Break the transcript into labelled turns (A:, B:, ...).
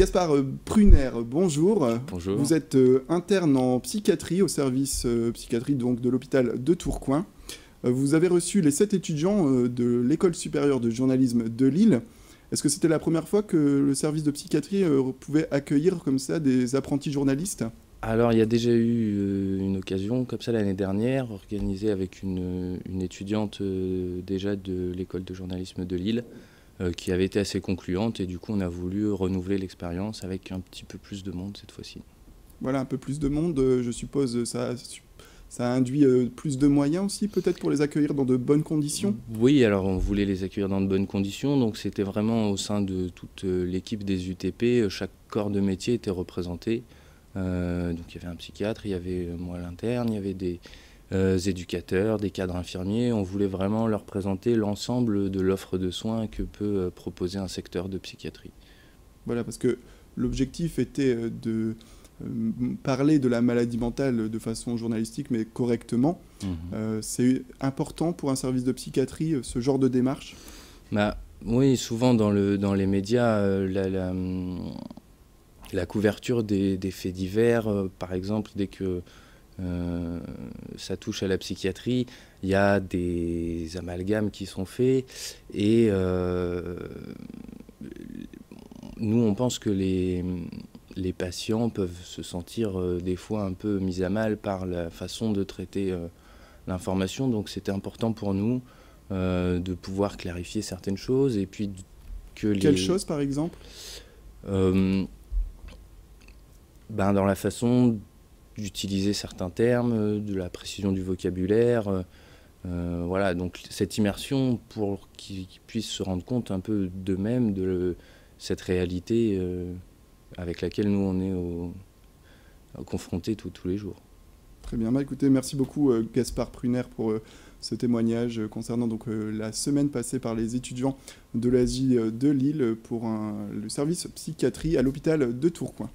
A: Gaspard Pruner, bonjour.
B: Bonjour.
A: Vous êtes interne en psychiatrie au service psychiatrie donc, de l'hôpital de Tourcoing. Vous avez reçu les 7 étudiants de l'École supérieure de journalisme de Lille. Est-ce que c'était la première fois que le service de psychiatrie pouvait accueillir comme ça des apprentis journalistes ?
B: Alors, il y a déjà eu une occasion comme ça l'année dernière, organisée avec une étudiante déjà de l'École de journalisme de Lille, qui avait été assez concluante, et du coup on a voulu renouveler l'expérience avec un petit peu plus de monde cette fois-ci.
A: Voilà, un peu plus de monde, je suppose, ça induit plus de moyens aussi peut-être pour les accueillir dans de bonnes conditions ?
B: Oui, alors on voulait les accueillir dans de bonnes conditions, donc c'était vraiment au sein de toute l'équipe des UTP, chaque corps de métier était représenté. Donc il y avait un psychiatre, il y avait moi l'interne, il y avait des éducateurs, des cadres infirmiers. On voulait vraiment leur présenter l'ensemble de l'offre de soins que peut proposer un secteur de psychiatrie.
A: Voilà, parce que l'objectif était de parler de la maladie mentale de façon journalistique, mais correctement. C'est important pour un service de psychiatrie, ce genre de démarche ?
B: Oui, souvent dans les médias, la couverture des faits divers, par exemple, dès que ça touche à la psychiatrie, il y a des amalgames qui sont faits et nous on pense que les patients peuvent se sentir des fois un peu mis à mal par la façon de traiter l'information, donc c'était important pour nous de pouvoir clarifier certaines choses et puis que
A: Quelles choses par exemple ?
B: Dans la façon d'utiliser certains termes, de la précision du vocabulaire, voilà, donc cette immersion pour qu'ils puissent se rendre compte un peu d'eux-mêmes de cette réalité avec laquelle nous on est confrontés tous les jours.
A: Très bien, écoutez, merci beaucoup Gaspard Pruner pour ce témoignage concernant donc, la semaine passée par les étudiants de l'ASJ de Lille pour le service psychiatrie à l'hôpital de Tourcoing.